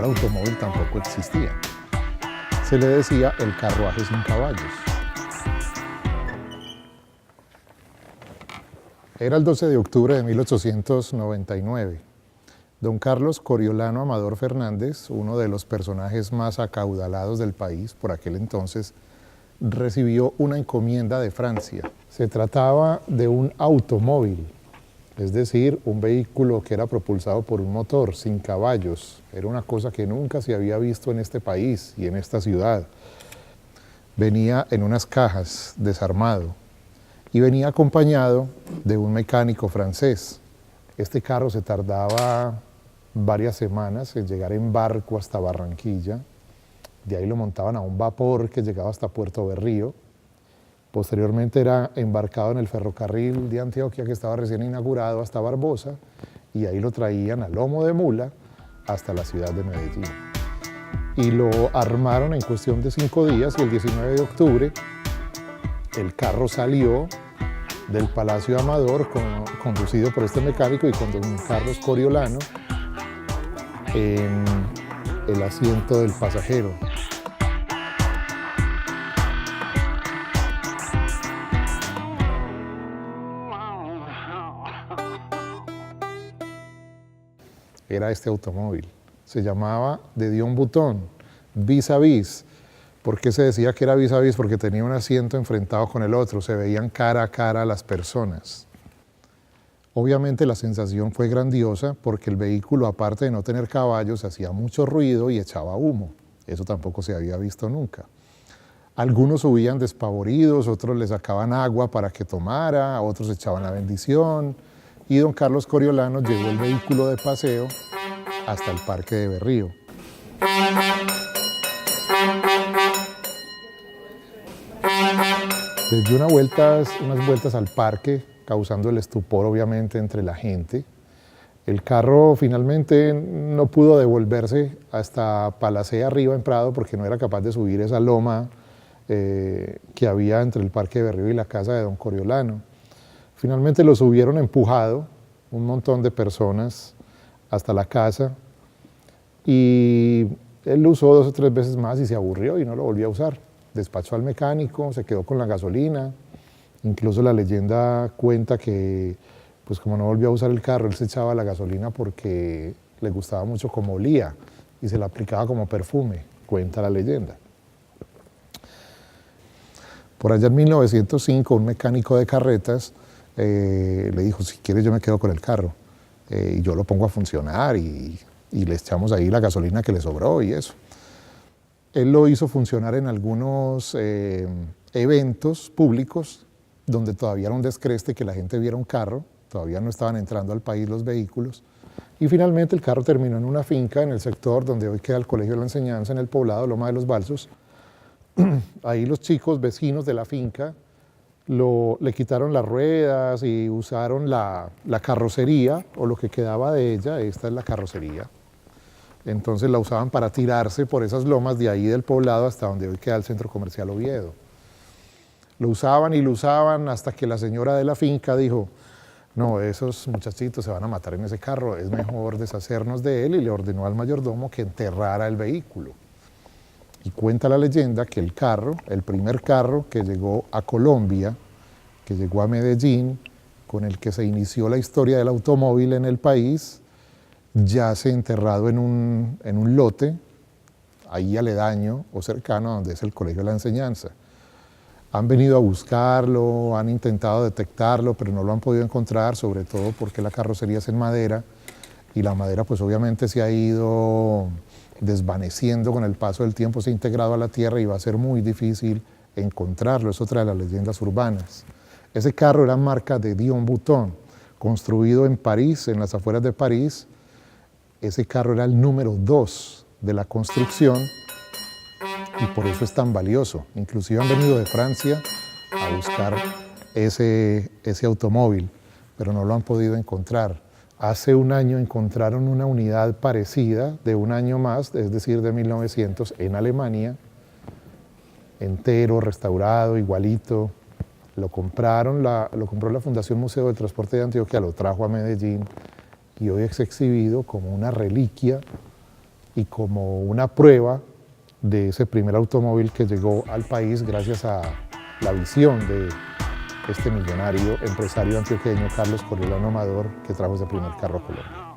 palabra automóvil tampoco existía. Se le decía el carruaje sin caballos. Era el 12 de octubre de 1899. Don Carlos Coriolano Amador Fernández, uno de los personajes más acaudalados del país por aquel entonces, recibió una encomienda de Francia. Se trataba de un automóvil, es decir, un vehículo que era propulsado por un motor, sin caballos. Era una cosa que nunca se había visto en este país y en esta ciudad. Venía en unas cajas, desarmado, y venía acompañado de un mecánico francés. Este carro se tardaba varias semanas en llegar en barco hasta Barranquilla. De ahí lo montaban a un vapor que llegaba hasta Puerto Berrío. Posteriormente era embarcado en el ferrocarril de Antioquia, que estaba recién inaugurado, hasta Barbosa, y ahí lo traían a lomo de mula hasta la ciudad de Medellín. Y lo armaron en cuestión de 5 días, y el 19 de octubre el carro salió del Palacio Amador, conducido por este mecánico y con don Carlos Coriolano en el asiento del pasajero. Era este automóvil. Se llamaba de Dion Bouton, vis a vis. ¿Por qué se decía que era vis a vis? Porque tenía un asiento enfrentado con el otro, se veían cara a cara las personas. Obviamente la sensación fue grandiosa porque el vehículo, aparte de no tener caballos, hacía mucho ruido y echaba humo. Eso tampoco se había visto nunca. Algunos subían despavoridos, otros le sacaban agua para que tomara, otros echaban la bendición. Y don Carlos Coriolano llevó el vehículo de paseo hasta el Parque de Berrío. Les dio unas vueltas al parque, causando el estupor obviamente entre la gente. El carro finalmente no pudo devolverse hasta Palacé arriba en Prado porque no era capaz de subir esa loma que había entre el Parque de Berrío y la casa de don Coriolano. Finalmente lo subieron empujado, un montón de personas, hasta la casa, y él lo usó 2 o 3 veces más y se aburrió y no lo volvió a usar. Despachó al mecánico, se quedó con la gasolina. Incluso la leyenda cuenta que, pues como no volvió a usar el carro, él se echaba la gasolina porque le gustaba mucho cómo olía y se la aplicaba como perfume, cuenta la leyenda. Por allá en 1905, un mecánico de carretas le dijo, si quieres yo me quedo con el carro y yo lo pongo a funcionar y le echamos ahí la gasolina que le sobró y eso. Él lo hizo funcionar en algunos eventos públicos donde todavía era un descreste que la gente viera un carro, todavía no estaban entrando al país los vehículos, y finalmente el carro terminó en una finca en el sector donde hoy queda el Colegio de la Enseñanza, en el poblado Loma de los Balsos. Ahí los chicos vecinos de la finca le quitaron las ruedas y usaron la carrocería, o lo que quedaba de ella. Esta es la carrocería. Entonces la usaban para tirarse por esas lomas de ahí del poblado hasta donde hoy queda el Centro Comercial Oviedo. Lo usaban y lo usaban hasta que la señora de la finca dijo, no, esos muchachitos se van a matar en ese carro, es mejor deshacernos de él, y le ordenó al mayordomo que enterrara el vehículo. Y cuenta la leyenda que el carro, el primer carro que llegó a Colombia, que llegó a Medellín, con el que se inició la historia del automóvil en el país, yace enterrado en un lote, ahí aledaño o cercano a donde es el Colegio de la Enseñanza. Han venido a buscarlo, han intentado detectarlo, pero no lo han podido encontrar, sobre todo porque la carrocería es en madera, y la madera pues obviamente se ha ido desvaneciendo con el paso del tiempo, se ha integrado a la tierra y va a ser muy difícil encontrarlo. Es otra de las leyendas urbanas. Ese carro era marca de Dion Bouton, construido en París, en las afueras de París. Ese carro era el número 2 de la construcción y por eso es tan valioso. Inclusive han venido de Francia a buscar ese automóvil, pero no lo han podido encontrar. Hace un año encontraron una unidad parecida de un año más, es decir, de 1900, en Alemania, entero, restaurado, igualito. Lo compró la Fundación Museo del Transporte de Antioquia, lo trajo a Medellín y hoy es exhibido como una reliquia y como una prueba de ese primer automóvil que llegó al país gracias a la visión de este millonario empresario antioqueño Carlos Correlano Amador, que trajo ese primer carro a Colombia.